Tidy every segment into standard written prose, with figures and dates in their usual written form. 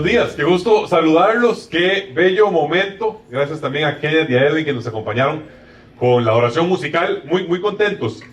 días, qué gusto saludarlos, qué bello momento. Gracias también a Kenneth y a Edwin que nos acompañaron con la oración musical, muy contentos.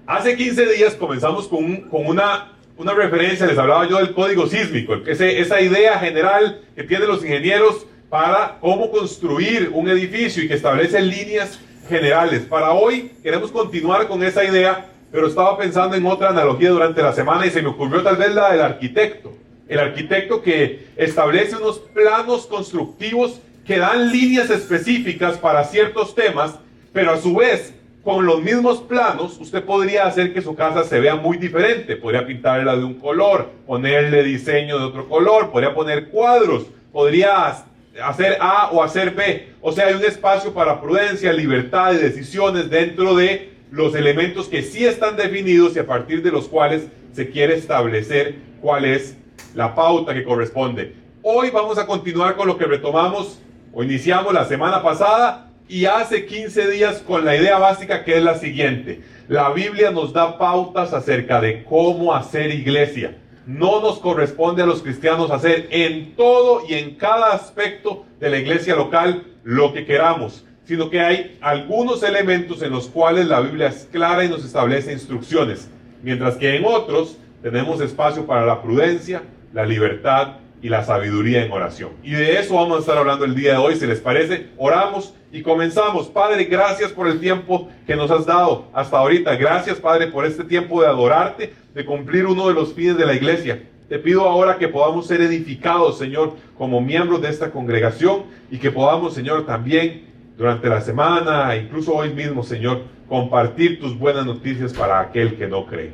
Hace 15 días comenzamos con una referencia, les hablaba yo del código sísmico, esa idea general que tienen los ingenieros para cómo construir un edificio y que establece líneas generales. Para hoy queremos continuar con esa idea, pero estaba pensando en otra analogía durante la semana y se me ocurrió tal vez la del arquitecto. El arquitecto que establece unos planos constructivos que dan líneas específicas para ciertos temas, pero a su vez, con los mismos planos, usted podría hacer que su casa se vea muy diferente. Podría pintarla de un color, ponerle diseño de otro color, podría poner cuadros, podría hacer A o hacer B. O sea, hay un espacio para prudencia, libertad y decisiones dentro de los elementos que sí están definidos y a partir de los cuales se quiere establecer cuál es la pauta que corresponde. Hoy vamos a continuar con lo que retomamos o iniciamos la semana pasada y hace 15 días con la idea básica, que es la siguiente. La Biblia nos da pautas acerca de cómo hacer iglesia. No nos corresponde a los cristianos hacer en todo y en cada aspecto de la iglesia local lo que queramos, sino que hay algunos elementos en los cuales la Biblia es clara y nos establece instrucciones, mientras que en otros tenemos espacio para la prudencia, la libertad y la sabiduría en oración. Y de eso vamos a estar hablando el día de hoy. Si les parece, oramos y comenzamos. Padre, gracias por el tiempo que nos has dado hasta ahorita. Gracias, Padre, por este tiempo de adorarte, de cumplir uno de los fines de la iglesia. Te pido ahora que podamos ser edificados, Señor, como miembros de esta congregación y que podamos, Señor, también durante la semana, incluso hoy mismo, Señor, compartir tus buenas noticias para aquel que no cree.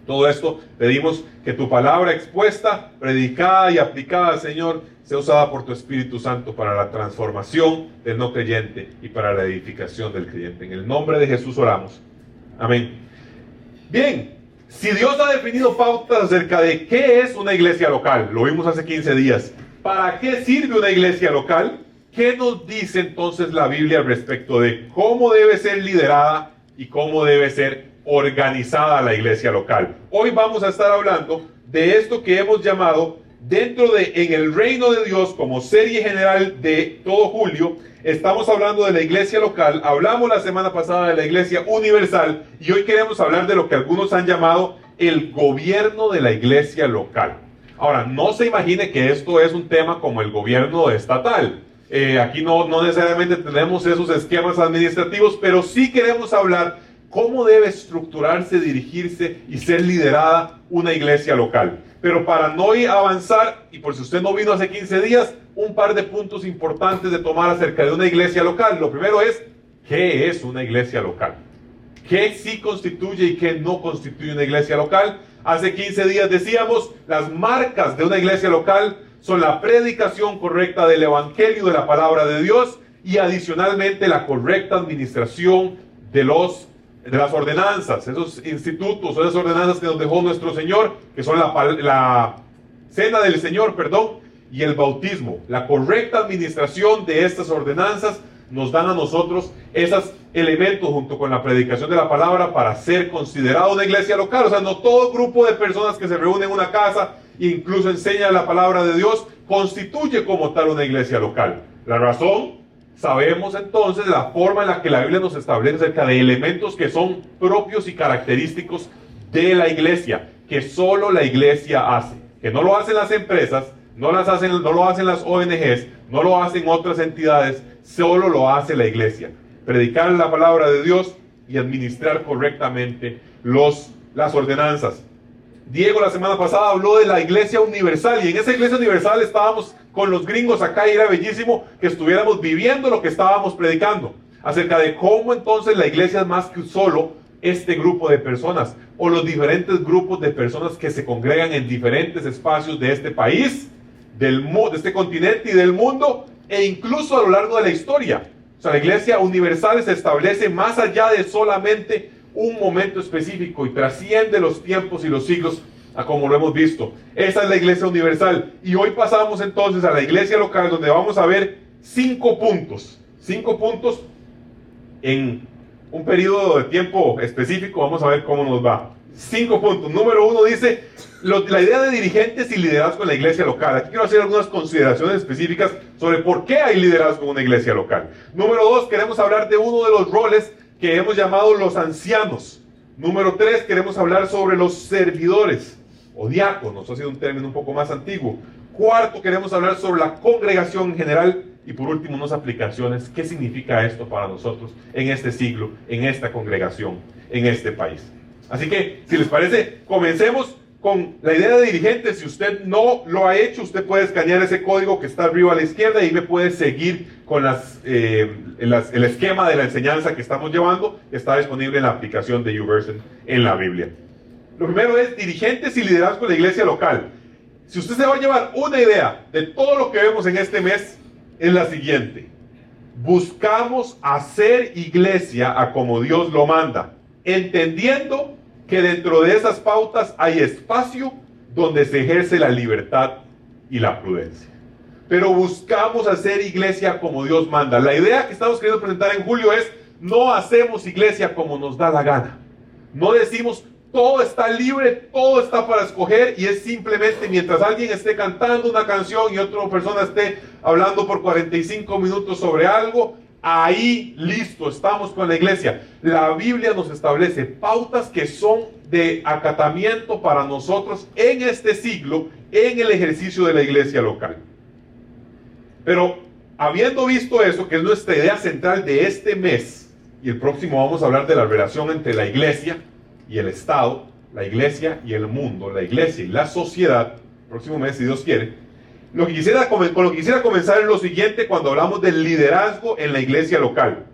Todo esto pedimos que tu palabra expuesta, predicada y aplicada, Señor, sea usada por tu Espíritu Santo para la transformación del no creyente y para la edificación del creyente. En el nombre de Jesús oramos. Amén. Bien, si Dios ha definido pautas acerca de qué es una iglesia local, lo vimos hace 15 días, ¿para qué sirve una iglesia local? ¿Qué nos dice entonces la Biblia respecto de cómo debe ser liderada y cómo debe ser organizada la iglesia local? Hoy vamos a estar hablando de esto que hemos llamado dentro de En el Reino de Dios, como serie general de todo julio. Estamos hablando de la iglesia local, hablamos la semana pasada de la iglesia universal y hoy queremos hablar de lo que algunos han llamado el gobierno de la iglesia local. Ahora, no se imagine que esto es un tema como el gobierno estatal. Aquí no necesariamente tenemos esos esquemas administrativos, pero sí queremos hablar cómo debe estructurarse, dirigirse y ser liderada una iglesia local. Pero para no ir a avanzar, y por si usted no vino hace 15 días, un par de puntos importantes de tomar acerca de una iglesia local. Lo primero es, ¿qué es una iglesia local? ¿Qué sí constituye y qué no constituye una iglesia local? Hace 15 días decíamos, las marcas de una iglesia local son la predicación correcta del evangelio de la palabra de Dios y adicionalmente la correcta administración de las ordenanzas, esos institutos o esas ordenanzas que nos dejó nuestro Señor, que son la cena del Señor, y el bautismo. La correcta administración de estas ordenanzas nos dan a nosotros esos elementos junto con la predicación de la palabra para ser considerado una iglesia local. O sea, no todo grupo de personas que se reúnen en una casa e incluso enseña la palabra de Dios constituye como tal una iglesia local. La razón, sabemos entonces la forma en la que la Biblia nos establece acerca de elementos que son propios y característicos de la iglesia, que solo la iglesia hace, que no lo hacen las empresas, no lo hacen las ONGs, no lo hacen otras entidades, solo lo hace la iglesia. Predicar la palabra de Dios y administrar correctamente las ordenanzas. Diego la semana pasada habló de la iglesia universal y en esa iglesia universal estábamos con los gringos acá y era bellísimo que estuviéramos viviendo lo que estábamos predicando acerca de cómo entonces la iglesia es más que solo este grupo de personas o los diferentes grupos de personas que se congregan en diferentes espacios de este país, de este continente y del mundo e incluso a lo largo de la historia. O sea, la iglesia universal se establece más allá de solamente un momento específico y trasciende los tiempos y los siglos a como lo hemos visto. Esa es la iglesia universal. Y hoy pasamos entonces a la iglesia local donde vamos a ver 5 puntos. 5 puntos en un periodo de tiempo específico. Vamos a ver cómo nos va. 5 puntos. Número 1 dice, la idea de dirigentes y liderazgo en la iglesia local. Aquí quiero hacer algunas consideraciones específicas sobre por qué hay liderazgo en una iglesia local. Número 2, queremos hablar de uno de los roles que hemos llamado los ancianos. Número 3, queremos hablar sobre los servidores o diáconos. Ha sido un término un poco más antiguo. Cuarto, queremos hablar sobre la congregación en general. Y por último, unas aplicaciones. ¿Qué significa esto para nosotros en este siglo, en esta congregación, en este país? Así que, si les parece, comencemos con la idea de dirigentes. Si usted no lo ha hecho, usted puede escanear ese código que está arriba a la izquierda y me puede seguir con el esquema de la enseñanza que estamos llevando. Está disponible en la aplicación de YouVersion en la Biblia. Lo primero es dirigentes y liderazgo en la iglesia local. Si usted se va a llevar una idea de todo lo que vemos en este mes, es la siguiente: buscamos hacer iglesia a como Dios lo manda, entendiendo que dentro de esas pautas hay espacio donde se ejerce la libertad y la prudencia. Pero buscamos hacer iglesia como Dios manda. La idea que estamos queriendo presentar en julio es: no hacemos iglesia como nos da la gana. No decimos todo está libre, todo está para escoger, y es simplemente mientras alguien esté cantando una canción y otra persona esté hablando por 45 minutos sobre algo, ahí listo, estamos con la iglesia. La Biblia nos establece pautas que son de acatamiento para nosotros en este siglo, en el ejercicio de la iglesia local. Pero habiendo visto eso, que es nuestra idea central de este mes, y el próximo vamos a hablar de la relación entre la iglesia y el Estado, la iglesia y el mundo, la iglesia y la sociedad, el próximo mes, si Dios quiere, con lo que quisiera comenzar es lo siguiente cuando hablamos del liderazgo en la iglesia local.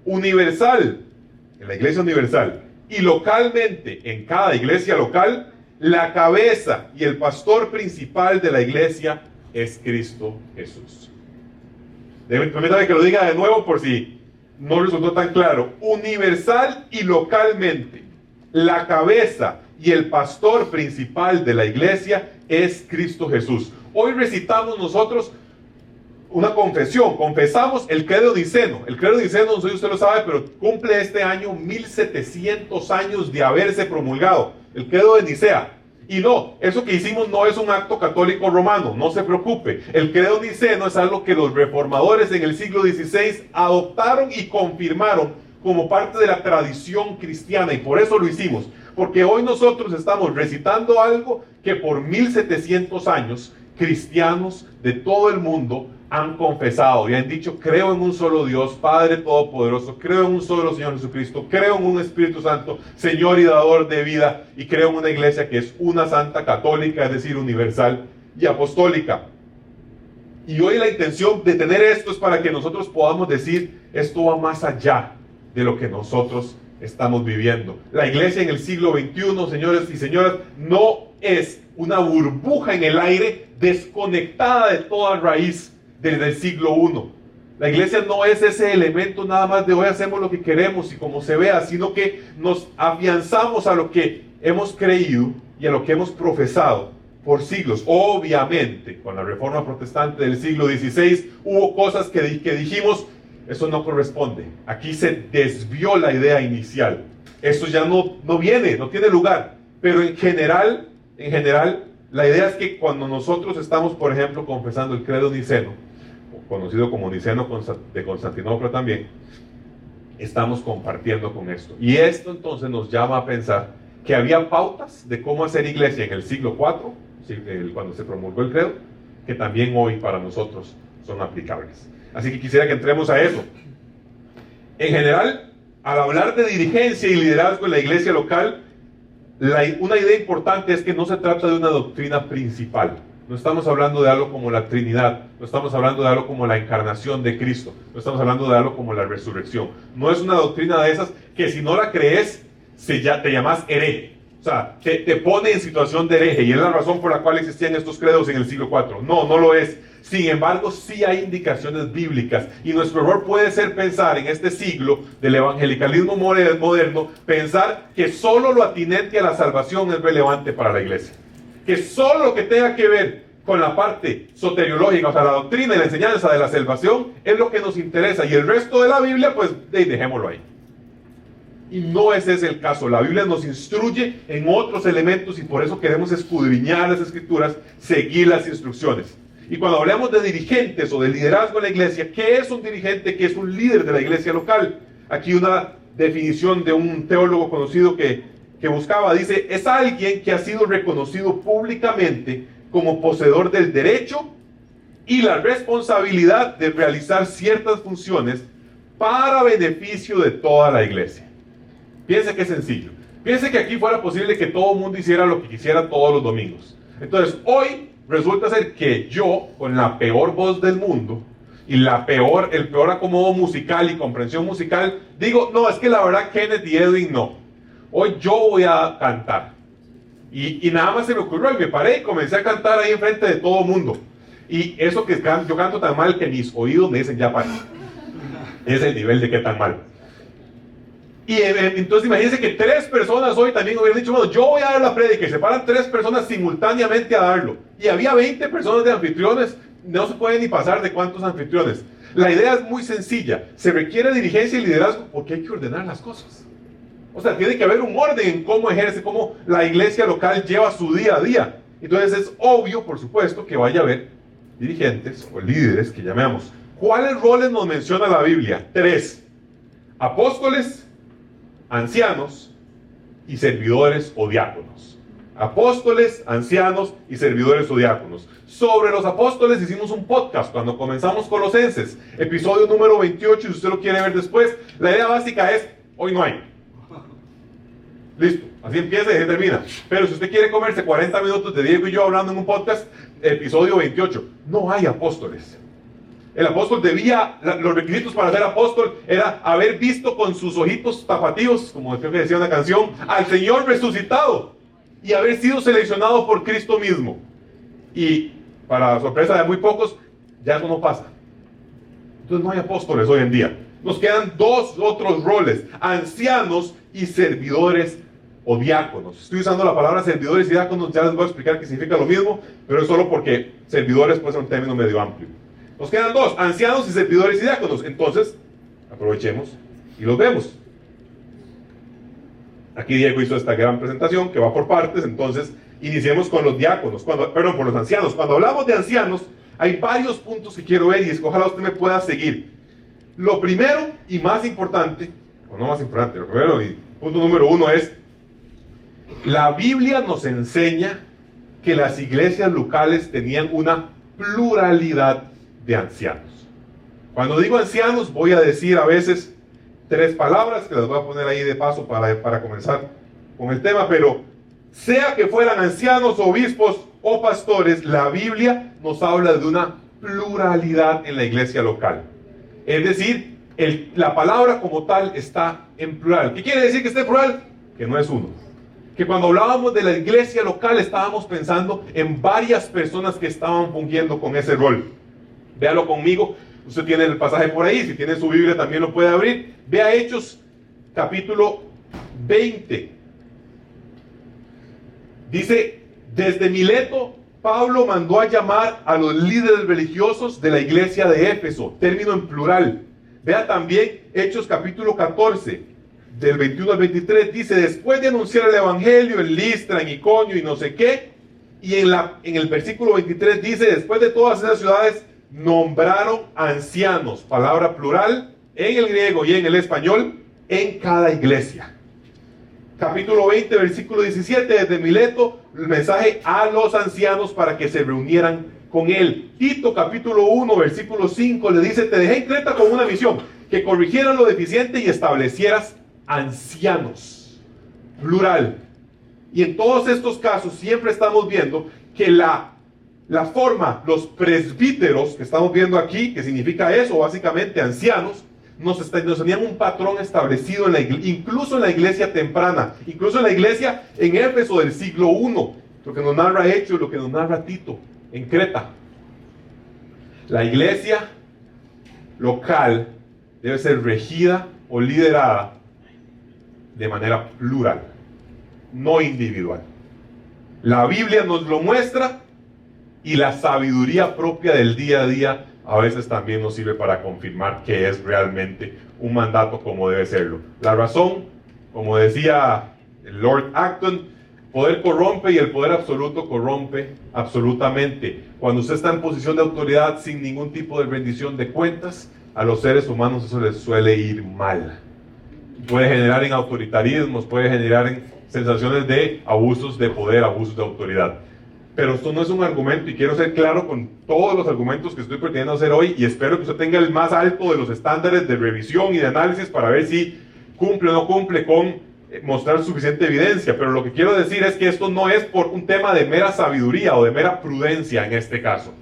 Universal, en la iglesia universal, y localmente, en cada iglesia local, la cabeza y el pastor principal de la iglesia es Cristo Jesús. Permítame que lo diga de nuevo por si no resultó tan claro. Universal y localmente, la cabeza y el pastor principal de la iglesia es Cristo Jesús. Hoy recitamos nosotros una confesión, confesamos el credo niceno. El credo niceno, no sé si usted lo sabe, pero cumple este año 1700 años de haberse promulgado, el credo de Nicea. Y no, eso que hicimos no es un acto católico romano, no se preocupe. El credo niceno es algo que los reformadores en el siglo XVI adoptaron y confirmaron como parte de la tradición cristiana, y por eso lo hicimos, porque hoy nosotros estamos recitando algo que por 1700 años cristianos de todo el mundo han confesado y han dicho: creo en un solo Dios, Padre Todopoderoso, creo en un solo Señor Jesucristo, creo en un Espíritu Santo, Señor y dador de vida, y creo en una iglesia que es una santa católica, es decir, universal y apostólica. Y hoy la intención de tener esto es para que nosotros podamos decir: esto va más allá de lo que nosotros estamos viviendo. La iglesia en el siglo XXI, señores y señoras, no es una burbuja en el aire desconectada de toda raíz desde el siglo I. La iglesia no es ese elemento nada más de hoy hacemos lo que queremos y como se vea, sino que nos afianzamos a lo que hemos creído y a lo que hemos profesado por siglos. Obviamente, con la reforma protestante del siglo XVI, hubo cosas que dijimos: eso no corresponde. Aquí se desvió la idea inicial. Eso ya no tiene lugar. Pero en general, la idea es que cuando nosotros estamos, por ejemplo, confesando el credo niceno, conocido como Niceno de Constantinopla también, estamos compartiendo con esto. Y esto entonces nos llama a pensar que había pautas de cómo hacer iglesia en el siglo IV, cuando se promulgó el credo, que también hoy para nosotros son aplicables. Así que quisiera que entremos a eso. En general, al hablar de dirigencia y liderazgo en la iglesia local, una idea importante es que no se trata de una doctrina principal. No estamos hablando de algo como la Trinidad, no estamos hablando de algo como la encarnación de Cristo, no estamos hablando de algo como la resurrección. No es una doctrina de esas que si no la crees, te llamas hereje. O sea, te pone en situación de hereje, y es la razón por la cual existían estos credos en el siglo IV. No lo es. Sin embargo, sí hay indicaciones bíblicas, y nuestro error puede ser pensar en este siglo del evangelicalismo moderno, pensar que solo lo atinente a la salvación es relevante para la iglesia, que solo lo que tenga que ver con la parte soteriológica, o sea, la doctrina y la enseñanza de la salvación es lo que nos interesa, y el resto de la Biblia, pues dejémoslo ahí. Y no ese es el caso. La Biblia nos instruye en otros elementos y por eso queremos escudriñar las Escrituras, seguir las instrucciones. Y cuando hablamos de dirigentes o de liderazgo en la iglesia, ¿qué es un dirigente? ¿Qué es un líder de la iglesia local? Aquí una definición de un teólogo conocido que buscaba, dice, es alguien que ha sido reconocido públicamente como poseedor del derecho y la responsabilidad de realizar ciertas funciones para beneficio de toda la iglesia. Piense que es sencillo. Piense que aquí fuera posible que todo el mundo hiciera lo que quisiera todos los domingos. Entonces, hoy resulta ser que yo, con la peor voz del mundo y el peor acomodo musical y comprensión musical, digo, no, es que la verdad Kenneth y Edwin no. Hoy yo voy a cantar. Y nada más se me ocurrió y me paré y comencé a cantar ahí enfrente de todo el mundo. Y eso que yo canto tan mal que mis oídos me dicen ya para. Es el nivel de qué tan mal. Y entonces imagínense que 3 personas hoy también hubieran dicho, bueno, yo voy a dar la prédica y se paran 3 personas simultáneamente a darlo. Y había 20 personas de anfitriones, no se puede ni pasar de cuántos anfitriones. La idea es muy sencilla, se requiere dirigencia y liderazgo porque hay que ordenar las cosas. O sea, tiene que haber un orden en cómo ejerce, cómo la iglesia local lleva su día a día. Entonces es obvio, por supuesto, que vaya a haber dirigentes o líderes que llamemos. ¿Cuáles roles nos menciona la Biblia? 3. Apóstoles, ancianos y servidores o diáconos. Apóstoles, ancianos y servidores o diáconos. Sobre los apóstoles hicimos un podcast cuando comenzamos Colosenses, episodio número 28, si usted lo quiere ver después. La idea básica es, hoy no hay. Listo, así empieza y así termina. Pero si usted quiere comerse 40 minutos de Diego y yo hablando en un podcast, episodio 28, no hay apóstoles. El apóstol los requisitos para ser apóstol era haber visto con sus ojitos tapatíos, como creo que decía una canción, al Señor resucitado y haber sido seleccionado por Cristo mismo. Y para sorpresa de muy pocos, ya eso no pasa. Entonces no hay apóstoles hoy en día. Nos quedan 2 otros roles, ancianos y servidores o diáconos. Estoy usando la palabra servidores y diáconos, ya les voy a explicar que significa lo mismo, pero es solo porque servidores puede ser un término medio amplio. Nos quedan 2, ancianos y servidores y diáconos. Entonces, aprovechemos y los vemos. Aquí Diego hizo esta gran presentación que va por partes, entonces iniciemos con los diáconos, por los ancianos. Cuando hablamos de ancianos, hay varios puntos que quiero ver y ojalá usted me pueda seguir. Lo primero y más importante, o no más importante, lo primero y punto número 1 es, la Biblia nos enseña que las iglesias locales tenían una pluralidad de ancianos. Cuando digo ancianos voy a decir a veces 3 palabras que las voy a poner ahí de paso para comenzar con el tema, pero sea que fueran ancianos, obispos o pastores, la Biblia nos habla de una pluralidad en la iglesia local. Es decir, la palabra como tal está en plural. ¿Qué quiere decir que esté en plural? Que no es uno. Que cuando hablábamos de la iglesia local estábamos pensando en varias personas que estaban fungiendo con ese rol. Véalo conmigo, usted tiene el pasaje por ahí, si tiene su Biblia también lo puede abrir. Vea Hechos, capítulo 20. Dice, desde Mileto, Pablo mandó a llamar a los líderes religiosos de la iglesia de Éfeso, término en plural. Vea también Hechos, capítulo 14, del 21 al 23, dice, después de anunciar el evangelio en Listra, en Iconio y no sé qué, y en el versículo 23 dice, después de todas esas ciudades, nombraron ancianos, palabra plural, en el griego y en el español, en cada iglesia. Capítulo 20, versículo 17, desde Mileto, el mensaje a los ancianos para que se reunieran con él. Tito, capítulo 1, versículo 5, le dice, te dejé en Creta con una misión, que corrigieran lo deficiente y establecieras ancianos, plural. Y en todos estos casos siempre estamos viendo que la forma, los presbíteros que estamos viendo aquí, que significa eso, básicamente ancianos, nos tenían un patrón establecido incluso en la iglesia temprana, incluso en la iglesia en Éfeso del siglo I, lo que nos narra Hechos, lo que nos narra Tito en Creta. La iglesia local debe ser regida o liderada de manera plural, no individual. La Biblia nos lo muestra y la sabiduría propia del día a día a veces también nos sirve para confirmar que es realmente un mandato como debe serlo. La razón Como decía el Lord Acton, poder corrompe y el poder absoluto corrompe absolutamente. Cuando usted está en posición de autoridad sin ningún tipo de rendición de cuentas, a los seres humanos eso les suele ir mal. Puede generar en autoritarismos, puede generar en sensaciones de abusos de poder, abusos de autoridad. Pero esto no es un argumento y quiero ser claro con todos los argumentos que estoy pretendiendo hacer hoy y espero que usted tenga el más alto de los estándares de revisión y de análisis para ver si cumple o no cumple con mostrar suficiente evidencia. Pero lo que quiero decir es que esto no es por un tema de mera sabiduría o de mera prudencia en este caso.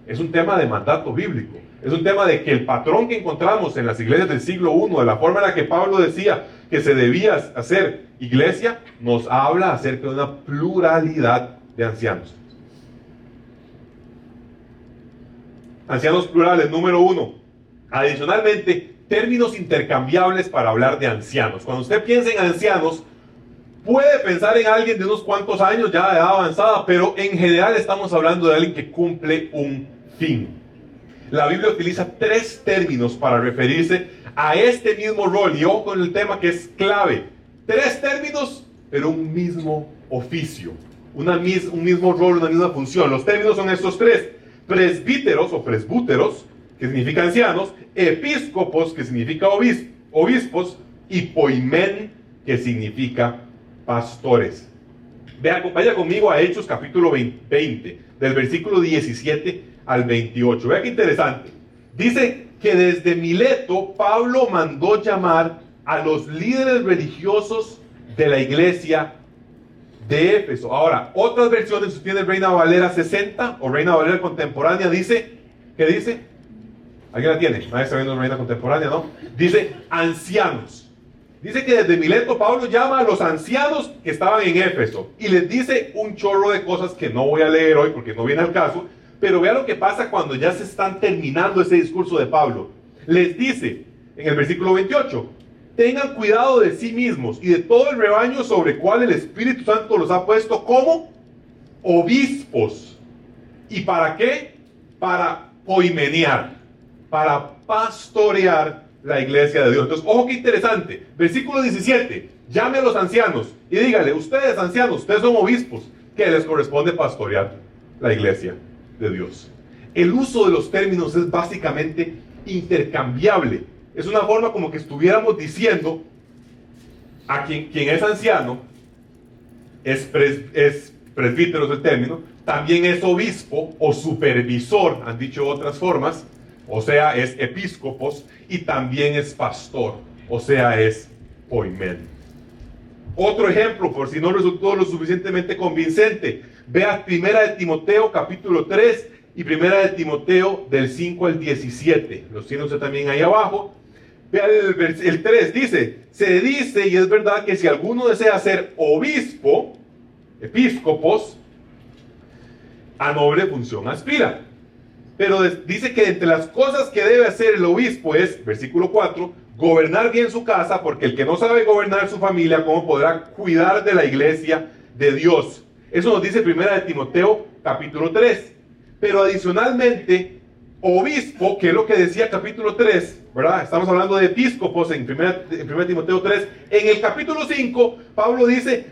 Es un tema de mandato bíblico. Es un tema de que el patrón que encontramos en las iglesias del siglo I, de la forma en la que Pablo decía que se debía hacer iglesia, nos habla acerca de una pluralidad de ancianos. Ancianos plurales, número 1. Adicionalmente, términos intercambiables para hablar de ancianos. Cuando usted piensa en ancianos, puede pensar en alguien de unos cuantos años ya de edad avanzada, pero en general estamos hablando de alguien que cumple un fin. La Biblia utiliza 3 términos para referirse a este mismo rol, y ojo con el tema que es clave. 3 términos, pero un mismo oficio, un mismo rol, una misma función. Los términos son estos 3: presbíteros o presbúteros, que significa ancianos; episcopos, que significa obispos; y poimen, que significa pastores. Vaya conmigo a Hechos capítulo 20, del versículo 17 al 28. Vea qué interesante. Dice que desde Mileto Pablo mandó llamar a los líderes religiosos de la iglesia de Éfeso. Ahora, otras versiones, si tiene Reina Valera 60 o Reina Valera contemporánea, dice, ¿qué dice? ¿Alguien la tiene? Nadie está viendo Reina contemporánea, ¿no? Dice ancianos. Dice que desde Mileto Pablo llama a los ancianos que estaban en Éfeso y les dice un chorro de cosas que no voy a leer hoy porque no viene al caso, pero vea lo que pasa cuando ya se están terminando ese discurso de Pablo. Les dice en el versículo 28, tengan cuidado de sí mismos y de todo el rebaño sobre cual el Espíritu Santo los ha puesto como obispos. ¿Y para qué? Para poimeniar, para pastorear la iglesia de Dios. Entonces, ojo qué interesante. Versículo 17, llame a los ancianos y dígale, ustedes ancianos, ustedes son obispos, que les corresponde pastorear la iglesia de Dios. El uso de los términos es básicamente intercambiable. Es una forma como que estuviéramos diciendo a quien es anciano, es presbítero es el término, también es obispo o supervisor, han dicho otras formas, o sea, es episcopos, y también es pastor, o sea, es poimen. Otro ejemplo, por si no resultó lo suficientemente convincente, vea 1 de Timoteo capítulo 3 y 1 de Timoteo del 5 al 17. Los tiene usted también ahí abajo. Vea el 3, se dice, y es verdad, que si alguno desea ser obispo, episcopos, a noble función aspira. Pero dice que entre las cosas que debe hacer el obispo es, versículo 4, gobernar bien su casa, porque el que no sabe gobernar su familia, ¿cómo podrá cuidar de la iglesia de Dios? Eso nos dice 1 de Timoteo capítulo 3. Pero adicionalmente, obispo, que es lo que decía capítulo 3, ¿verdad? Estamos hablando de episcopos en 1 Timoteo 3. En el capítulo 5, Pablo dice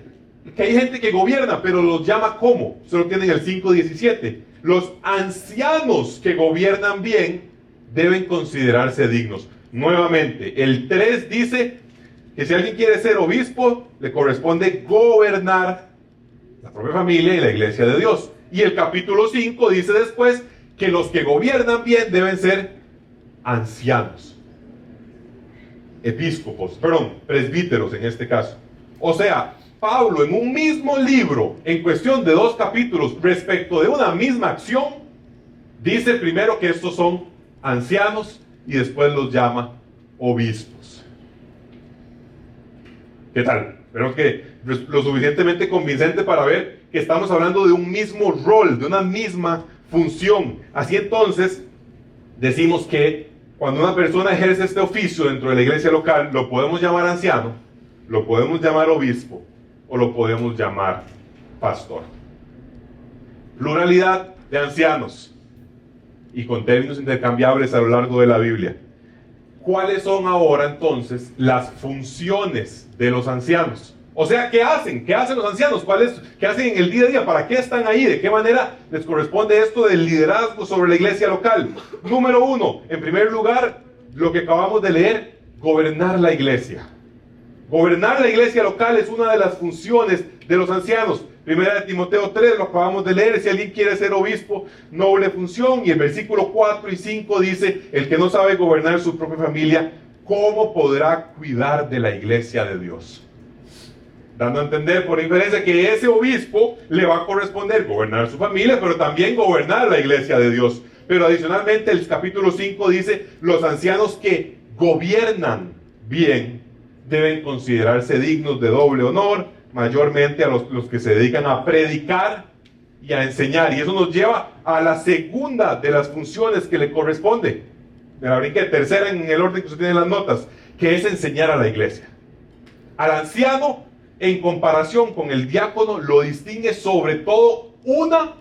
que hay gente que gobierna, pero los llama ¿cómo? Solo tienen el 5:17. Los ancianos que gobiernan bien deben considerarse dignos. Nuevamente, el 3 dice que si alguien quiere ser obispo, le corresponde gobernar la propia familia y la iglesia de Dios. Y el capítulo 5 dice después que los que gobiernan bien deben ser ancianos, presbíteros en este caso. O sea, Pablo en un mismo libro, en cuestión de 2 capítulos, respecto de una misma acción, dice primero que estos son ancianos y después los llama obispos. ¿Qué tal? Espero que lo suficientemente convincente para ver que estamos hablando de un mismo rol, de una misma función. Así entonces, decimos que cuando una persona ejerce este oficio dentro de la iglesia local, lo podemos llamar anciano, lo podemos llamar obispo, o lo podemos llamar pastor. Pluralidad de ancianos y con términos intercambiables a lo largo de la Biblia. ¿cuáles son ahora entonces las funciones de los ancianos? O sea, ¿qué hacen? ¿Qué hacen los ancianos? ¿Qué hacen en el día a día? ¿Para qué están ahí? ¿De qué manera les corresponde esto del liderazgo sobre la iglesia local? Número uno, en primer lugar, lo que acabamos de leer, gobernar la iglesia. Gobernar la iglesia local es una de las funciones de los ancianos. Primera de Timoteo 3, lo acabamos de leer, si alguien quiere ser obispo, noble función. Y el versículo 4 y 5 dice, el que no sabe gobernar su propia familia, ¿cómo podrá cuidar de la iglesia de Dios? Dando a entender por inferencia que ese obispo le va a corresponder gobernar su familia, pero también gobernar la iglesia de Dios. Pero adicionalmente el capítulo 5 dice, los ancianos que gobiernan bien deben considerarse dignos de doble honor, mayormente a los que se dedican a predicar y a enseñar. Y eso nos lleva a la segunda de las funciones que le corresponde. Me la brinqué, tercera en el orden que usted tiene en las notas, que es enseñar a la iglesia. Al anciano, en comparación con el diácono, lo distingue sobre todo una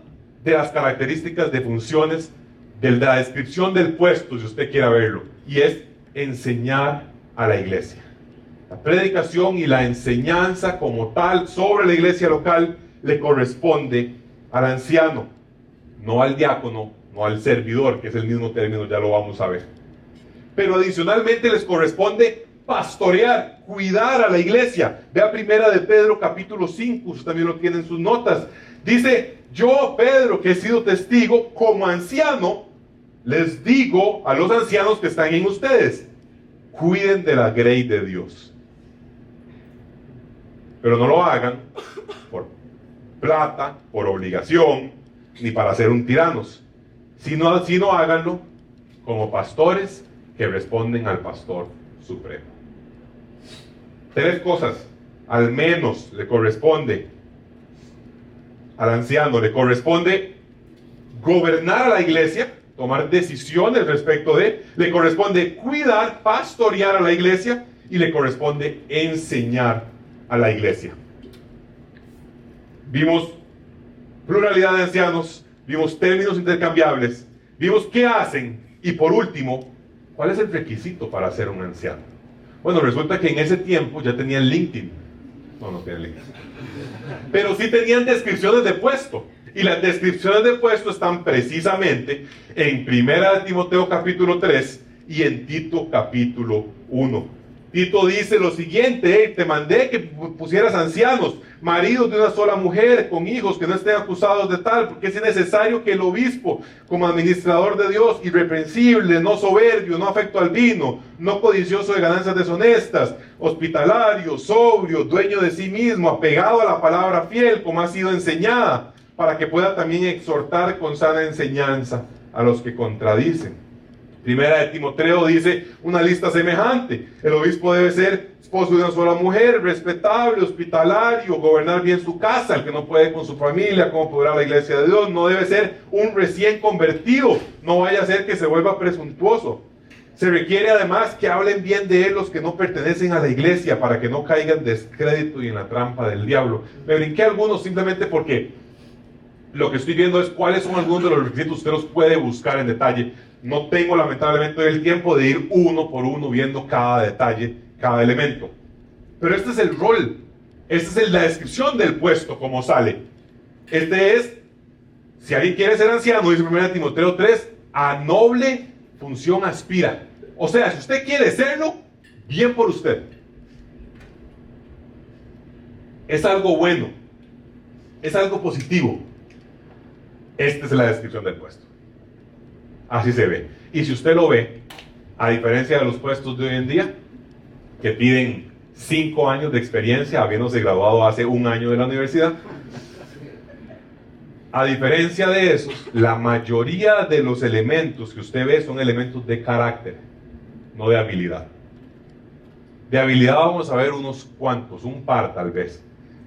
de las características de funciones de la descripción del puesto, si usted quiere verlo, y es enseñar a la iglesia. La predicación y la enseñanza como tal sobre la iglesia local le corresponde al anciano, no al diácono, no al servidor, que es el mismo término, ya lo vamos a ver. Pero adicionalmente les corresponde pastorear, cuidar a la iglesia. Vea primera de Pedro capítulo 5, usted también lo tiene en sus notas. Dice, yo Pedro, que he sido testigo, como anciano, les digo a los ancianos que están en ustedes, cuiden de la grey de Dios. Pero no lo hagan por plata, por obligación, ni para ser un tiranos, sino háganlo como pastores que responden al pastor supremo. Tres cosas, al menos le corresponde al anciano, le corresponde gobernar a la iglesia, tomar decisiones respecto le corresponde cuidar, pastorear a la iglesia y le corresponde enseñar a la iglesia. Vimos pluralidad de ancianos, vimos términos intercambiables, vimos qué hacen y por último, ¿cuál es el requisito para ser un anciano? Bueno, resulta que en ese tiempo ya tenían LinkedIn. No tenían LinkedIn. Pero sí tenían descripciones de puesto. Y las descripciones de puesto están precisamente en Primera de Timoteo capítulo 3 y en Tito capítulo 1. Tito dice lo siguiente, te mandé que pusieras ancianos, maridos de una sola mujer, con hijos que no estén acusados de tal, porque es necesario que el obispo, como administrador de Dios, irreprensible, no soberbio, no afecto al vino, no codicioso de ganancias deshonestas, hospitalario, sobrio, dueño de sí mismo, apegado a la palabra fiel, como ha sido enseñada, para que pueda también exhortar con sana enseñanza a los que contradicen. Primera de Timoteo dice una lista semejante. El obispo debe ser esposo de una sola mujer, respetable, hospitalario, gobernar bien su casa. El que no puede con su familia, ¿cómo podrá la iglesia de Dios? No debe ser un recién convertido. No vaya a ser que se vuelva presuntuoso. Se requiere además que hablen bien de él los que no pertenecen a la iglesia para que no caigan en descrédito y en la trampa del diablo. Me brinqué algunos simplemente porque lo que estoy viendo es cuáles son algunos de los requisitos. Usted los puede buscar en detalle. No tengo lamentablemente el tiempo de ir uno por uno viendo cada detalle, cada elemento. Pero este es el rol. Esta es la descripción del puesto como sale. Este es, si alguien quiere ser anciano, dice 1 Timoteo 3, a noble función aspira. O sea, si usted quiere serlo, bien por usted. Es algo bueno. Es algo positivo. Esta es la descripción del puesto. Así se ve. Y si usted lo ve, a diferencia de los puestos de hoy en día, que piden 5 años de experiencia, habiéndose graduado hace 1 año de la universidad, a diferencia de esos, la mayoría de los elementos que usted ve son elementos de carácter, no de habilidad. De habilidad vamos a ver unos cuantos, un par tal vez.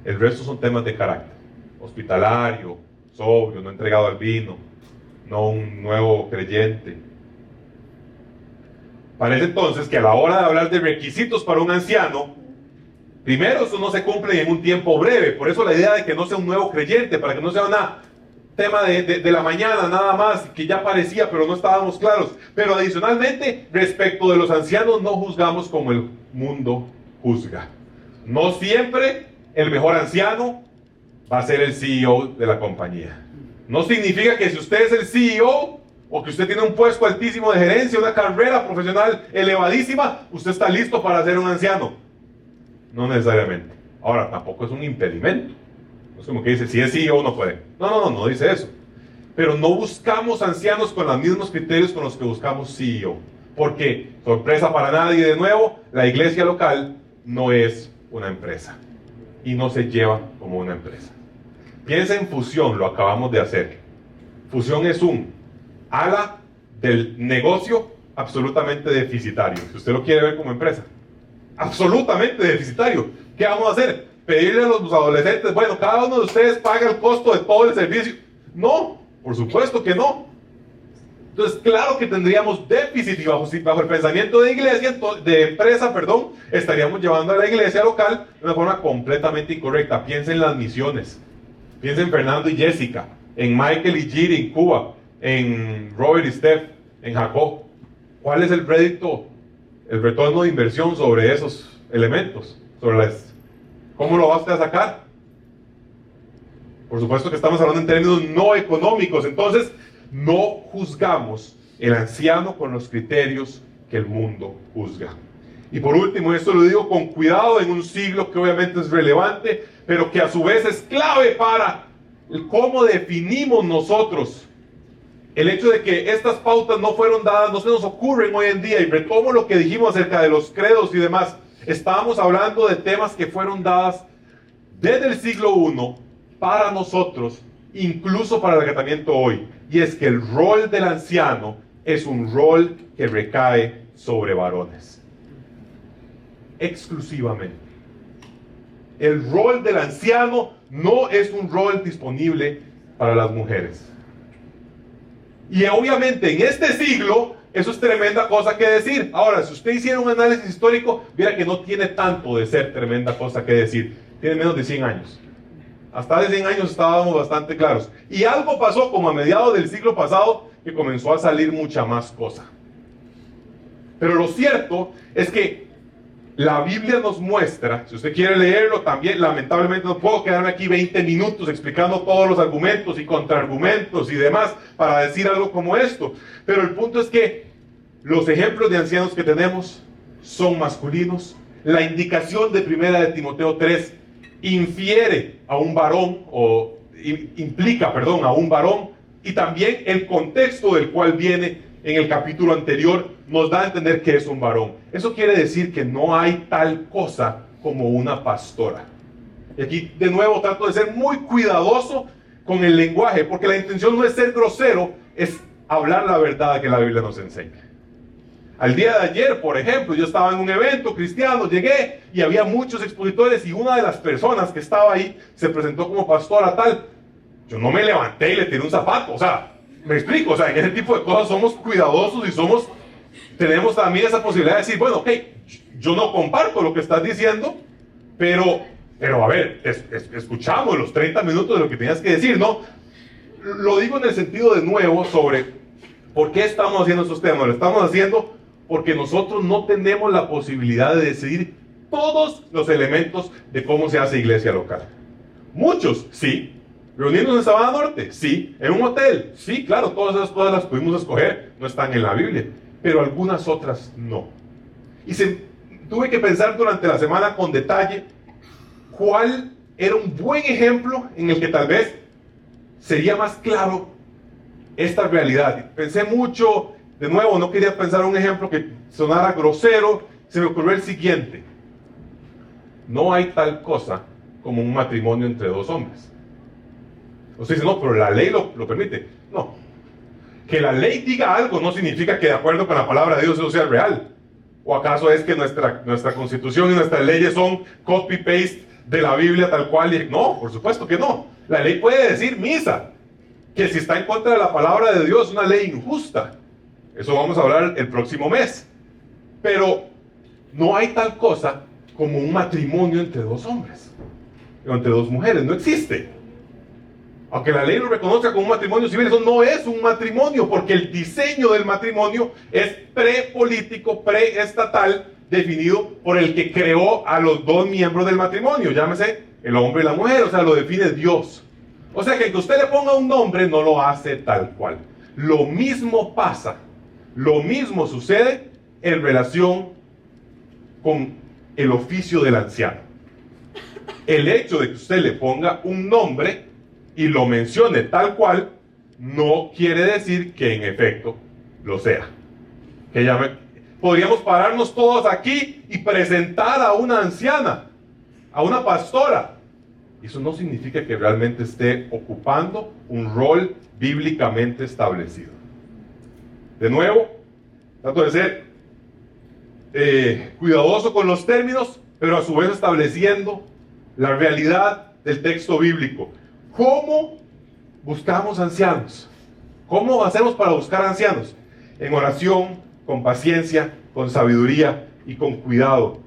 El resto son temas de carácter. Hospitalario, sobrio, no entregado al vino, no un nuevo creyente. Parece entonces que a la hora de hablar de requisitos para un anciano, primero eso no se cumple en un tiempo breve. Por eso la idea de que no sea un nuevo creyente, para que no sea una tema de la mañana nada más, que ya parecía, pero no estábamos claros. Pero adicionalmente, respecto de los ancianos, no juzgamos como el mundo juzga. No siempre el mejor anciano va a ser el CEO de la compañía. No significa que si usted es el CEO o que usted tiene un puesto altísimo de gerencia, una carrera profesional elevadísima, usted está listo para ser un anciano. No necesariamente. Ahora, tampoco es un impedimento. No es como que dice, si es CEO no puede. No dice eso. Pero no buscamos ancianos con los mismos criterios con los que buscamos CEO. Porque, sorpresa para nadie de nuevo, la iglesia local no es una empresa. Y no se lleva como una empresa. Piensa en Fusión, lo acabamos de hacer. Fusión es un ala del negocio absolutamente deficitario. Si usted lo quiere ver como empresa. Absolutamente deficitario. ¿Qué vamos a hacer? Pedirle a los adolescentes, bueno, cada uno de ustedes paga el costo de todo el servicio. No, por supuesto que no. Entonces, claro que tendríamos déficit y bajo el pensamiento de iglesia, de empresa, estaríamos llevando a la iglesia local de una forma completamente incorrecta. Piensen en las misiones. Piensen en Fernando y Jessica, en Michael y Giri en Cuba, en Robert y Steph, en Jacob. ¿Cuál es el rédito, el retorno de inversión sobre esos elementos? ¿Cómo lo va usted a sacar? Por supuesto que estamos hablando en términos no económicos. Entonces, no juzgamos el anciano con los criterios que el mundo juzga. Y por último, esto lo digo con cuidado en un siglo que obviamente es relevante, pero que a su vez es clave para cómo definimos nosotros. El hecho de que estas pautas no fueron dadas, no se nos ocurren hoy en día, y retomo lo que dijimos acerca de los credos y demás. Estábamos hablando de temas que fueron dadas desde el siglo I para nosotros, incluso para el acatamiento hoy. Y es que el rol del anciano es un rol que recae sobre varones. Exclusivamente. El rol del anciano no es un rol disponible para las mujeres. Y obviamente en este siglo, eso es tremenda cosa que decir. Ahora, si usted hiciera un análisis histórico, viera que no tiene tanto de ser tremenda cosa que decir. Tiene menos de 100 años. Hasta hace 100 años estábamos bastante claros. Y algo pasó como a mediados del siglo pasado que comenzó a salir mucha más cosa. Pero lo cierto es que la Biblia nos muestra, si usted quiere leerlo también, lamentablemente no puedo quedarme aquí 20 minutos explicando todos los argumentos y contraargumentos y demás para decir algo como esto. Pero el punto es que los ejemplos de ancianos que tenemos son masculinos. La indicación de 1 de Timoteo 3 infiere a un varón, o implica, a un varón, y también el contexto del cual viene en el capítulo anterior nos da a entender que es un varón. Eso quiere decir que no hay tal cosa como una pastora. Y aquí de nuevo trato de ser muy cuidadoso con el lenguaje, porque la intención no es ser grosero, es hablar la verdad que la Biblia nos enseña. Al día de ayer, por ejemplo, yo estaba en un evento cristiano, llegué y había muchos expositores y una de las personas que estaba ahí se presentó como pastora tal. Yo no me levanté y le tiré un zapato, me explico, en ese tipo de cosas somos cuidadosos y tenemos también esa posibilidad de decir, bueno, ok, yo no comparto lo que estás diciendo, pero a ver, escuchamos los 30 minutos de lo que tenías que decir, ¿no? Lo digo en el sentido de nuevo sobre por qué estamos haciendo estos temas. Lo estamos haciendo porque nosotros no tenemos la posibilidad de decidir todos los elementos de cómo se hace iglesia local. Muchos, sí. ¿Reunirnos en Sabana Norte? Sí. ¿En un hotel? Sí, claro, todas esas cosas las pudimos escoger, no están en la Biblia, pero algunas otras no. Y tuve que pensar durante la semana con detalle cuál era un buen ejemplo en el que tal vez sería más claro esta realidad. Pensé mucho, de nuevo, no quería pensar un ejemplo que sonara grosero, se me ocurrió el siguiente. No hay tal cosa como un matrimonio entre dos hombres. Usted dice, no, pero la ley lo permite. No. Que la ley diga algo no significa que de acuerdo con la palabra de Dios eso sea real. ¿O acaso es que nuestra constitución y nuestras leyes son copy-paste de la Biblia tal cual? No, por supuesto que no. La ley puede decir misa, que si está en contra de la palabra de Dios es una ley injusta. Eso vamos a hablar el próximo mes. Pero no hay tal cosa como un matrimonio entre dos hombres, o entre dos mujeres. No existe. Aunque la ley lo reconozca como un matrimonio civil, eso no es un matrimonio, porque el diseño del matrimonio es prepolítico, preestatal, definido por el que creó a los dos miembros del matrimonio, llámese el hombre y la mujer, o sea, lo define Dios. O sea, que usted le ponga un nombre no lo hace tal cual. Lo mismo pasa, lo mismo sucede en relación con el oficio del anciano. El hecho de que usted le ponga un nombre y lo mencione tal cual, no quiere decir que en efecto lo sea. Podríamos pararnos todos aquí y presentar a una anciana, a una pastora. Eso no significa que realmente esté ocupando un rol bíblicamente establecido. De nuevo, trato de ser cuidadoso con los términos, pero a su vez estableciendo la realidad del texto bíblico. ¿Cómo buscamos ancianos? ¿Cómo hacemos para buscar ancianos? En oración, con paciencia, con sabiduría y con cuidado.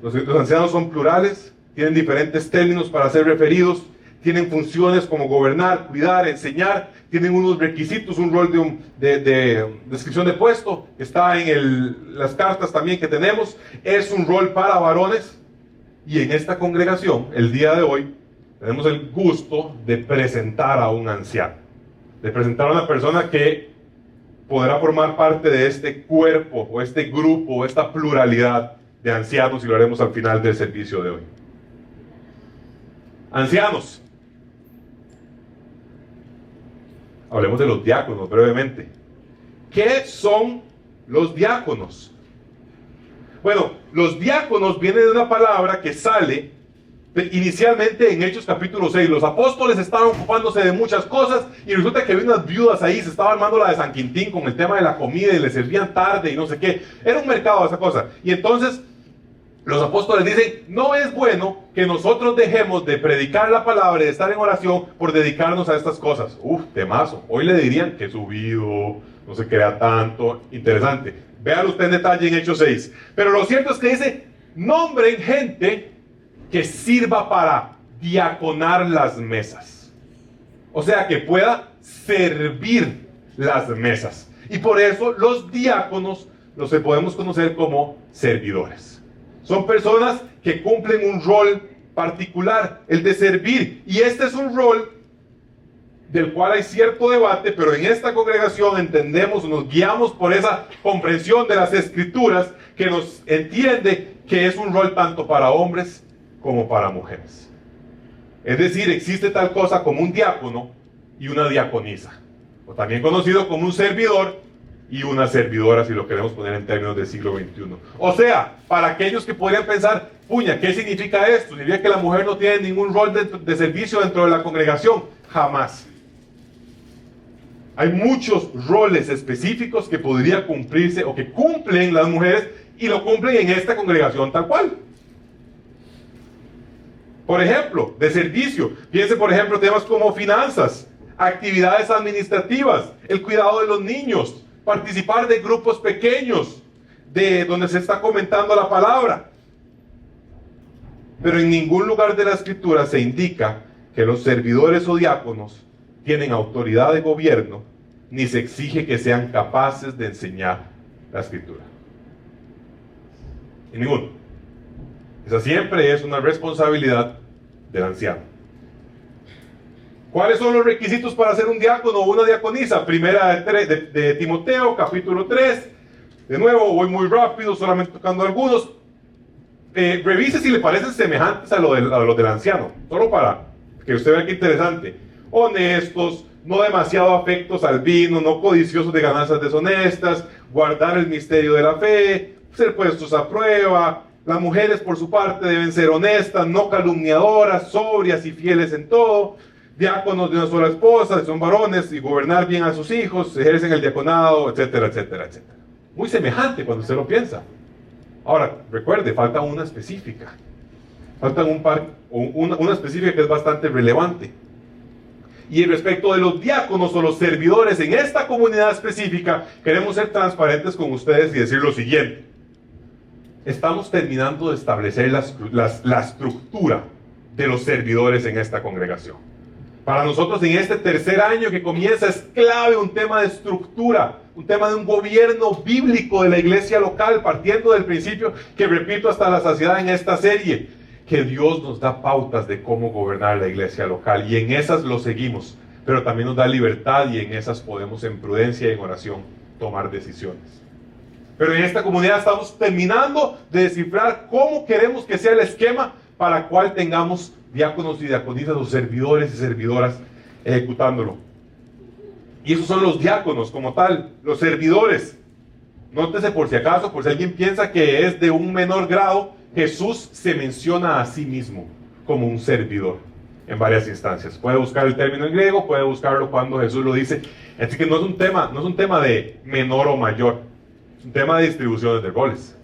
Los ancianos son plurales, tienen diferentes términos para ser referidos, tienen funciones como gobernar, cuidar, enseñar, tienen unos requisitos, un rol de descripción de puesto, está en las cartas también que tenemos, es un rol para varones, y en esta congregación, el día de hoy, tenemos el gusto de presentar a un anciano, de presentar a una persona que podrá formar parte de este cuerpo, o este grupo, o esta pluralidad de ancianos, y lo haremos al final del servicio de hoy. Ancianos. Hablemos de los diáconos brevemente. ¿Qué son los diáconos? Bueno, los diáconos vienen de una palabra que sale inicialmente en Hechos capítulo 6. Los apóstoles estaban ocupándose de muchas cosas y resulta que había unas viudas ahí, se estaba armando la de San Quintín con el tema de la comida y le servían tarde y no sé qué. Era un mercado esa cosa. Y entonces los apóstoles dicen, no es bueno que nosotros dejemos de predicar la palabra y de estar en oración por dedicarnos a estas cosas. Temazo. Hoy le dirían que subido, no se crea tanto. Interesante. Véalo usted en detalle en Hechos 6. Pero lo cierto es que dice, nombren gente que sirva para diaconar las mesas. O sea, que pueda servir las mesas. Y por eso los diáconos los podemos conocer como servidores. Son personas que cumplen un rol particular, el de servir. Y este es un rol del cual hay cierto debate, pero en esta congregación entendemos, nos guiamos por esa comprensión de las Escrituras que nos entiende que es un rol tanto para hombres como para mujeres. Es decir, existe tal cosa como un diácono y una diaconisa, o también conocido como un servidor y una servidora, si lo queremos poner en términos del siglo XXI. O sea, para aquellos que podrían pensar, puña, ¿qué significa esto? ¿Significa que la mujer no tiene ningún rol de servicio dentro de la congregación? Jamás. Hay muchos roles específicos que podría cumplirse o que cumplen las mujeres y lo cumplen en esta congregación tal cual. Por ejemplo, de servicio. Piense, por ejemplo, temas como finanzas, actividades administrativas, el cuidado de los niños, participar de grupos pequeños, de donde se está comentando la palabra. Pero en ningún lugar de la Escritura se indica que los servidores o diáconos tienen autoridad de gobierno, ni se exige que sean capaces de enseñar la Escritura. En ninguno. Esa siempre es una responsabilidad del anciano. ¿Cuáles son los requisitos para ser un diácono o una diaconisa? Primera de Timoteo, capítulo 3. De nuevo, voy muy rápido, solamente tocando algunos. Revise si le parecen semejantes a lo del anciano. Solo para que usted vea qué interesante. Honestos, no demasiado afectos al vino, no codiciosos de ganancias deshonestas, guardar el misterio de la fe, ser puestos a prueba. Las mujeres, por su parte, deben ser honestas, no calumniadoras, sobrias y fieles en todo. Diáconos de una sola esposa, son varones, y gobernar bien a sus hijos, ejercen el diaconado, etcétera, etcétera, etcétera. Muy semejante cuando usted lo piensa. Ahora, recuerde, falta una específica. Falta una específica que es bastante relevante. Y respecto de los diáconos o los servidores en esta comunidad específica, queremos ser transparentes con ustedes y decir lo siguiente. Estamos terminando de establecer la estructura de los servidores en esta congregación. Para nosotros en este tercer año que comienza es clave un tema de estructura, un tema de un gobierno bíblico de la iglesia local, partiendo del principio que repito hasta la saciedad en esta serie, que Dios nos da pautas de cómo gobernar la iglesia local y en esas lo seguimos, pero también nos da libertad y en esas podemos en prudencia y en oración tomar decisiones. Pero en esta comunidad estamos terminando de descifrar cómo queremos que sea el esquema para el cual tengamos diáconos y diaconisas o servidores y servidoras ejecutándolo. Y esos son los diáconos como tal, los servidores. Nótese por si acaso, por si alguien piensa que es de un menor grado, Jesús se menciona a sí mismo como un servidor en varias instancias. Puede buscar el término en griego, puede buscarlo cuando Jesús lo dice. Así que no es un tema de menor o mayor, es un tema de distribuciones de roles,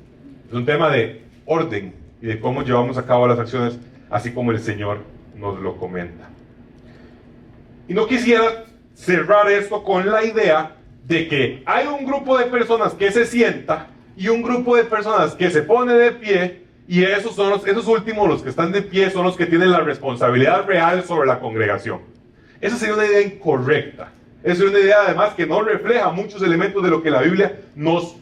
es un tema de orden y de cómo llevamos a cabo las acciones, así como el Señor nos lo comenta. Y no quisiera cerrar esto con la idea de que hay un grupo de personas que se sienta y un grupo de personas que se pone de pie, y esos últimos, los que están de pie, son los que tienen la responsabilidad real sobre la congregación. Esa sería una idea incorrecta. Esa es una idea además que no refleja muchos elementos de lo que la Biblia nos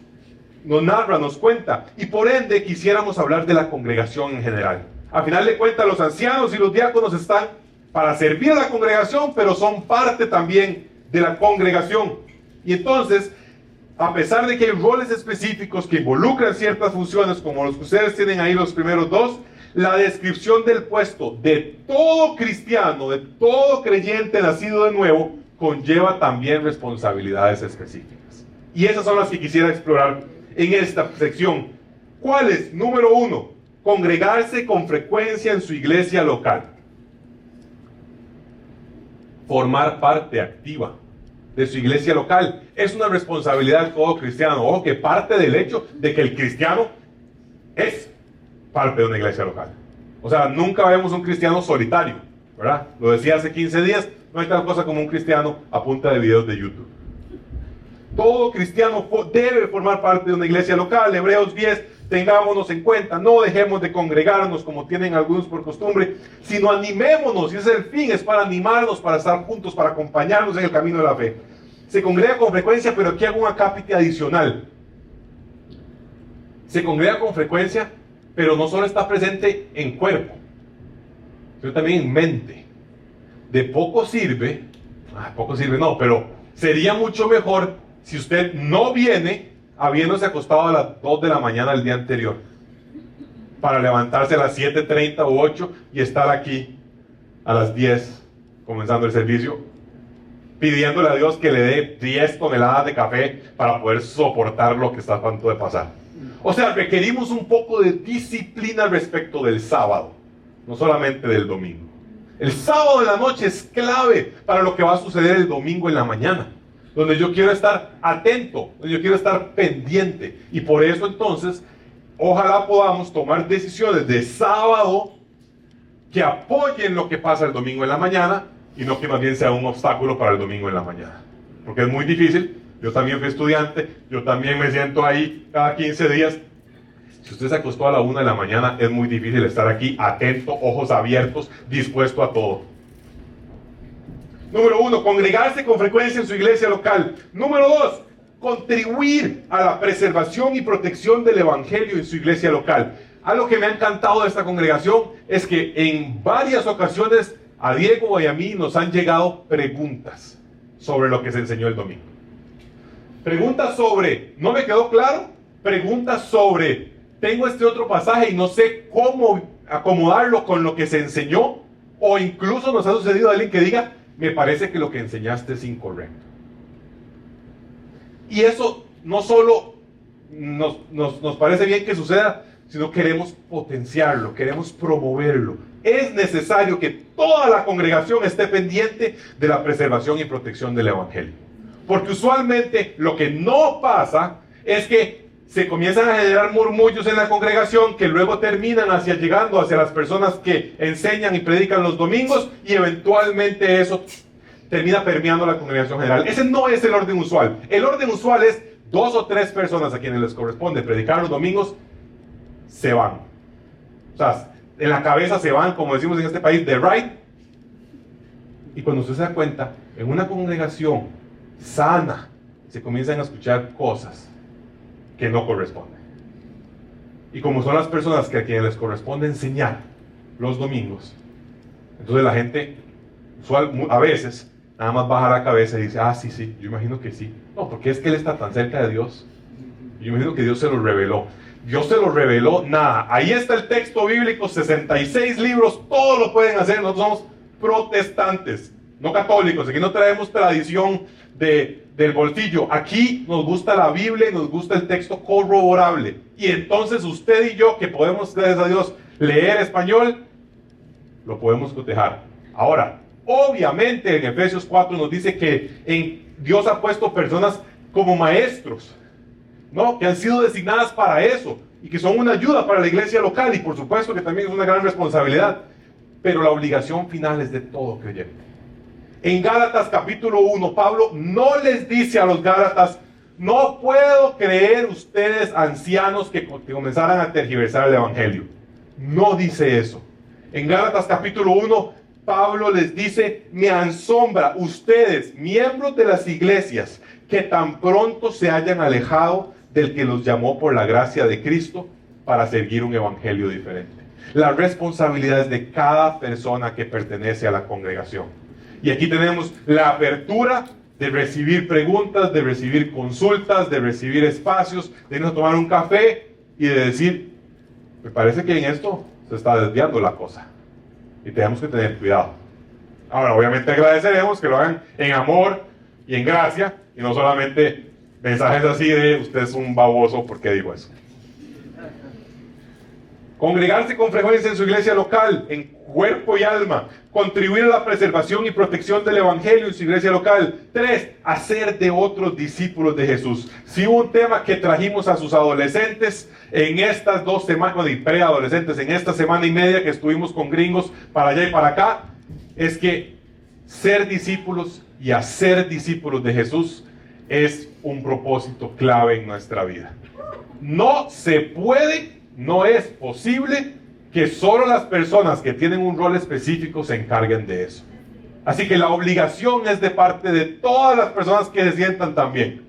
narra, nos cuenta. Y por ende quisiéramos hablar de la congregación en general. A final de cuentas, los ancianos y los diáconos están para servir a la congregación, pero son parte también de la congregación. Y entonces, a pesar de que hay roles específicos que involucran ciertas funciones, como los que ustedes tienen ahí los primeros dos, la descripción del puesto de todo cristiano, de todo creyente nacido de nuevo, conlleva también responsabilidades específicas. Y esas son las que quisiera explorar en esta sección. ¿Cuáles? Número 1, congregarse con frecuencia en su iglesia local. Formar parte activa de su iglesia local es una responsabilidad de todo cristiano. Ojo, que parte del hecho de que el cristiano es parte de una iglesia local. O sea, nunca vemos un cristiano solitario, ¿verdad? Lo decía hace 15 días, no hay tal cosa como un cristiano a punta de videos de YouTube. Todo cristiano debe formar parte de una iglesia local. Hebreos 10, tengámonos en cuenta, no dejemos de congregarnos como tienen algunos por costumbre, sino animémonos, y ese es el fin, es para animarnos, para estar juntos, para acompañarnos en el camino de la fe. Se congrega con frecuencia, pero aquí hago un acápite adicional. Se congrega con frecuencia, pero no solo está presente en cuerpo, sino también en mente. De poco sirve no, pero sería mucho mejor si usted no viene habiéndose acostado a las 2 de la mañana el día anterior, para levantarse a las 7:30 u 8 y estar aquí a las 10, comenzando el servicio, pidiéndole a Dios que le dé 10 toneladas de café para poder soportar lo que está a punto de pasar. O sea, requerimos un poco de disciplina respecto del sábado, no solamente del domingo. El sábado de la noche es clave para lo que va a suceder el domingo en la mañana, donde yo quiero estar atento, donde yo quiero estar pendiente. Y por eso entonces, ojalá podamos tomar decisiones de sábado que apoyen lo que pasa el domingo en la mañana y no que más bien sea un obstáculo para el domingo en la mañana. Porque es muy difícil. Yo también fui estudiante, yo también me siento ahí cada 15 días. Si usted se acostó a la 1 de la mañana, es muy difícil estar aquí atento, ojos abiertos, dispuesto a todo. Número 1, congregarse con frecuencia en su iglesia local. Número 2, contribuir a la preservación y protección del evangelio en su iglesia local. Algo que me ha encantado de esta congregación es que en varias ocasiones a Diego y a mí nos han llegado preguntas sobre lo que se enseñó el domingo. Preguntas sobre, ¿no me quedó claro? Preguntas sobre, tengo este otro pasaje y no sé cómo acomodarlo con lo que se enseñó. O incluso nos ha sucedido alguien que diga, me parece que lo que enseñaste es incorrecto. Y eso no solo nos parece bien que suceda, sino queremos potenciarlo, queremos promoverlo. Es necesario que toda la congregación esté pendiente de la preservación y protección del evangelio. Porque usualmente lo que no pasa es que se comienzan a generar murmullos en la congregación que luego terminan llegando hacia las personas que enseñan y predican los domingos, y eventualmente eso termina permeando la congregación general. Ese no es el orden usual. El orden usual es 2 o 3 personas a quienes les corresponde predicar los domingos se van. O sea, en la cabeza se van, como decimos en este país, de right, Y cuando usted se da cuenta, en una congregación sana, se comienzan a escuchar cosas que no corresponden. Y como son las personas que a quienes les corresponde enseñar los domingos, entonces la gente a veces nada más baja la cabeza y dice, ah, sí, sí, yo imagino que sí. No, porque es que él está tan cerca de Dios. Yo imagino que Dios se lo reveló. Dios se lo reveló, nada. Ahí está el texto bíblico, 66 libros, todos lo pueden hacer. Nosotros somos protestantes, no católicos. Aquí no traemos tradición del bolsillo. Aquí nos gusta la Biblia y nos gusta el texto corroborable. Y entonces usted y yo, que podemos, gracias a Dios, leer español, lo podemos cotejar. Ahora, obviamente en Efesios 4 nos dice que Dios ha puesto personas como maestros, ¿no? Que han sido designadas para eso y que son una ayuda para la iglesia local, y por supuesto que también es una gran responsabilidad, pero la obligación final es de todo creyente. En Gálatas capítulo 1, Pablo no les dice a los Gálatas, no puedo creer ustedes ancianos que comenzaran a tergiversar el evangelio. No dice eso. En Gálatas capítulo 1, Pablo les dice, me asombra ustedes, miembros de las iglesias, que tan pronto se hayan alejado del que los llamó por la gracia de Cristo para seguir un evangelio diferente. La responsabilidad es de cada persona que pertenece a la congregación. Y aquí tenemos la apertura de recibir preguntas, de recibir consultas, de recibir espacios, de irnos a tomar un café y de decir, me parece que en esto se está desviando la cosa y tenemos que tener cuidado. Ahora, obviamente agradeceremos que lo hagan en amor y en gracia y no solamente mensajes así de usted es un baboso, ¿por qué digo eso? Congregarse con frecuencia en su iglesia local, en cuerpo y alma. Contribuir a la preservación y protección del evangelio en su iglesia local. 3. Hacer de otros discípulos de Jesús. Si hubo un tema que trajimos a sus adolescentes en estas 2 semanas, y preadolescentes, en esta semana y media que estuvimos con gringos para allá y para acá, es que ser discípulos y hacer discípulos de Jesús es un propósito clave en nuestra vida. No se puede, no es posible que solo las personas que tienen un rol específico se encarguen de eso. Así que la obligación es de parte de todas las personas que se sientan también,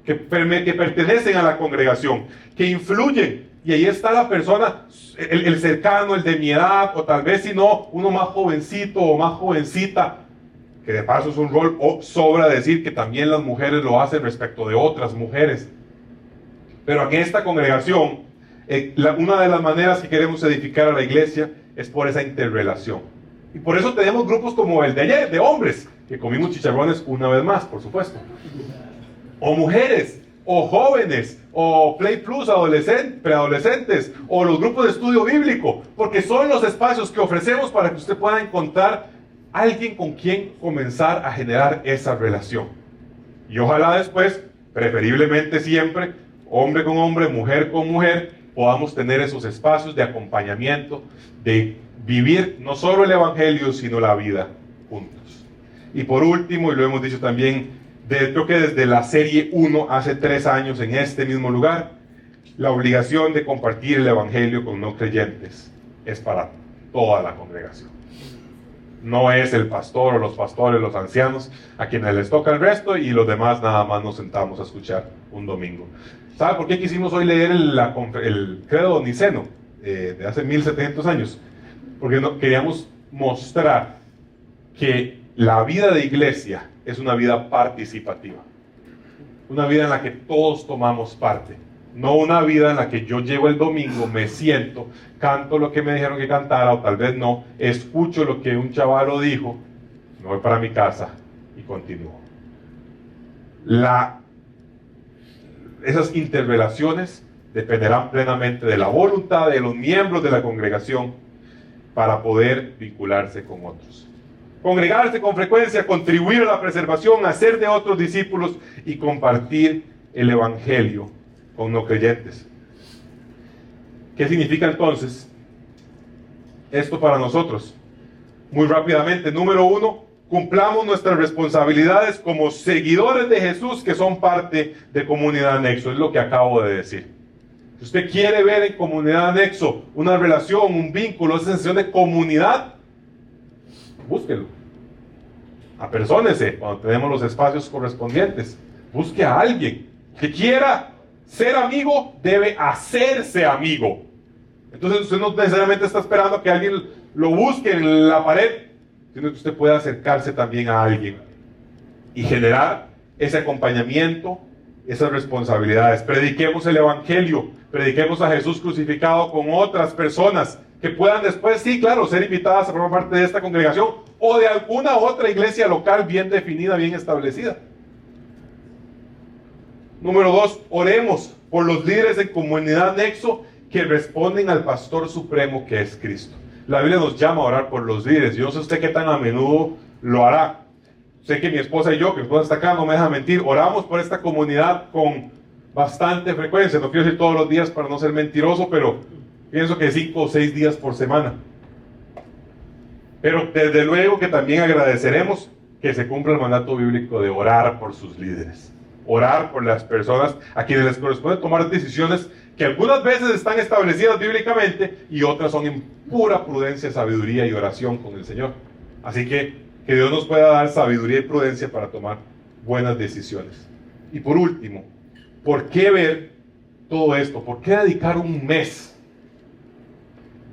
que pertenecen a la congregación, que influyen. Y ahí está la persona, el cercano, el de mi edad, o tal vez si no, uno más jovencito o más jovencita, que de paso es un rol, o sobra decir que también las mujeres lo hacen respecto de otras mujeres. Pero en esta congregación, una de las maneras que queremos edificar a la iglesia es por esa interrelación. Y por eso tenemos grupos como el de ayer, de hombres, que comimos chicharrones una vez más, por supuesto. O mujeres, o jóvenes, o Play Plus, preadolescentes, o los grupos de estudio bíblico, porque son los espacios que ofrecemos para que usted pueda encontrar alguien con quien comenzar a generar esa relación. Y ojalá después, preferiblemente siempre, hombre con hombre, mujer con mujer, podamos tener esos espacios de acompañamiento, de vivir no solo el evangelio, sino la vida juntos. Y por último, y lo hemos dicho también, creo que desde la serie 1, hace 3 años, en este mismo lugar, la obligación de compartir el evangelio con no creyentes es para toda la congregación. No es el pastor o los pastores, los ancianos, a quienes les toca el resto y los demás nada más nos sentamos a escuchar un domingo. ¿Sabe por qué quisimos hoy leer el credo niceno de hace 1700 años? Porque queríamos mostrar que la vida de iglesia es una vida participativa. Una vida en la que todos tomamos parte. No una vida en la que yo llego el domingo, me siento, canto lo que me dijeron que cantara, o tal vez no, escucho lo que un chavalo dijo, me voy para mi casa y continúo. Esas interrelaciones dependerán plenamente de la voluntad de los miembros de la congregación para poder vincularse con otros. Congregarse con frecuencia, contribuir a la preservación, hacer de otros discípulos y compartir el evangelio con no creyentes. ¿Qué significa entonces esto para nosotros? Muy rápidamente, número 1, cumplamos nuestras responsabilidades como seguidores de Jesús que son parte de Comunidad Anexo. Es lo que acabo de decir. Si usted quiere ver en Comunidad Anexo una relación, un vínculo, esa sensación de comunidad, búsquelo. Apersónese cuando tenemos los espacios correspondientes. Busque a alguien que quiera ser amigo, debe hacerse amigo. Entonces usted no necesariamente está esperando que alguien lo busque en la pared, sino que usted pueda acercarse también a alguien y generar ese acompañamiento, esas responsabilidades. Prediquemos el Evangelio, prediquemos a Jesús crucificado con otras personas que puedan después, sí, claro, ser invitadas a formar parte de esta congregación o de alguna otra iglesia local bien definida, bien establecida. Número 2, oremos por los líderes de Comunidad Nexo que responden al Pastor Supremo que es Cristo. La Biblia nos llama a orar por los líderes. Yo no sé usted qué tan a menudo lo hará. Sé que mi esposa y yo, que mi esposa está acá, no me deja mentir, oramos por esta comunidad con bastante frecuencia. No quiero decir todos los días para no ser mentiroso, pero pienso que 5 o 6 días por semana. Pero desde luego que también agradeceremos que se cumpla el mandato bíblico de orar por sus líderes. Orar por las personas a quienes les corresponde tomar decisiones que algunas veces están establecidas bíblicamente y otras son en pura prudencia, sabiduría y oración con el Señor. Así que Dios nos pueda dar sabiduría y prudencia para tomar buenas decisiones. Y por último, ¿por qué ver todo esto? ¿Por qué dedicar un mes?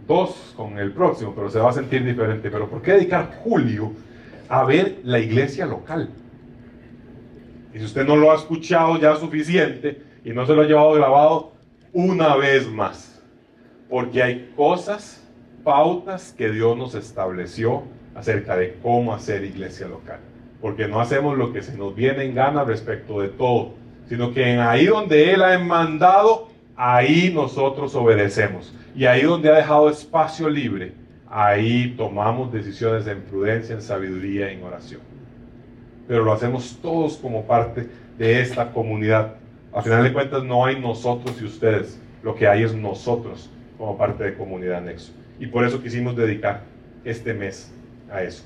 2 con el próximo, pero se va a sentir diferente. Pero ¿por qué dedicar julio a ver la iglesia local? Y si usted no lo ha escuchado ya suficiente y no se lo ha llevado grabado, una vez más. Porque hay cosas, pautas que Dios nos estableció acerca de cómo hacer iglesia local. Porque no hacemos lo que se nos viene en gana respecto de todo, sino que ahí donde Él ha mandado, ahí nosotros obedecemos. Y ahí donde ha dejado espacio libre, ahí tomamos decisiones en prudencia, en sabiduría, en oración. Pero lo hacemos todos como parte de esta comunidad. Al final de cuentas no hay nosotros y ustedes, lo que hay es nosotros como parte de Comunidad Nexo. Y por eso quisimos dedicar este mes a eso.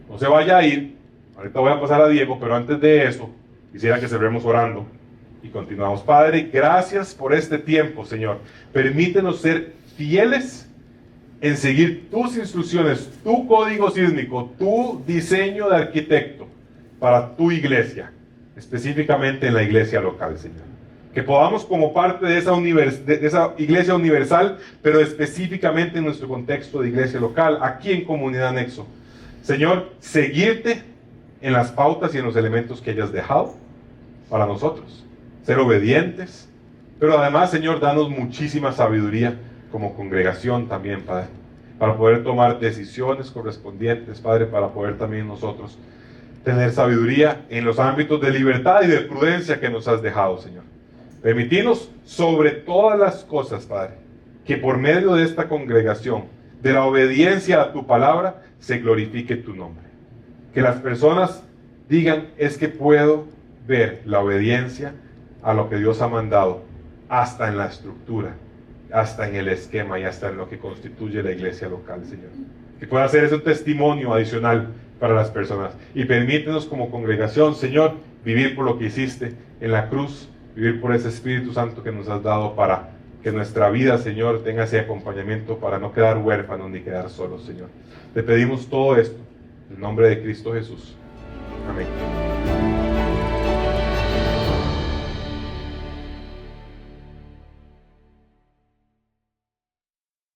No se vaya a ir, ahorita voy a pasar a Diego, pero antes de eso, quisiera que cerremos orando y continuamos. Padre, gracias por este tiempo, Señor. Permítenos ser fieles en seguir tus instrucciones, tu código sísmico, tu diseño de arquitecto para tu iglesia, específicamente en la iglesia local, Señor. Que podamos como parte de esa iglesia universal, pero específicamente en nuestro contexto de iglesia local, aquí en Comunidad Nexo. Señor, seguirte en las pautas y en los elementos que hayas dejado para nosotros. Ser obedientes, pero además, Señor, danos muchísima sabiduría como congregación también, Padre, para poder tomar decisiones correspondientes, Padre, para poder también nosotros tener sabiduría en los ámbitos de libertad y de prudencia que nos has dejado, Señor. Permitinos sobre todas las cosas, Padre, que por medio de esta congregación, de la obediencia a tu palabra, se glorifique tu nombre. Que las personas digan, es que puedo ver la obediencia a lo que Dios ha mandado, hasta en la estructura, hasta en el esquema y hasta en lo que constituye la iglesia local, Señor. Que pueda ser ese un testimonio adicional para las personas. Y permítenos como congregación, Señor, vivir por lo que hiciste en la cruz, vivir por ese Espíritu Santo que nos has dado para que nuestra vida, Señor, tenga ese acompañamiento para no quedar huérfanos ni quedar solos, Señor. Te pedimos todo esto en el nombre de Cristo Jesús. Amén.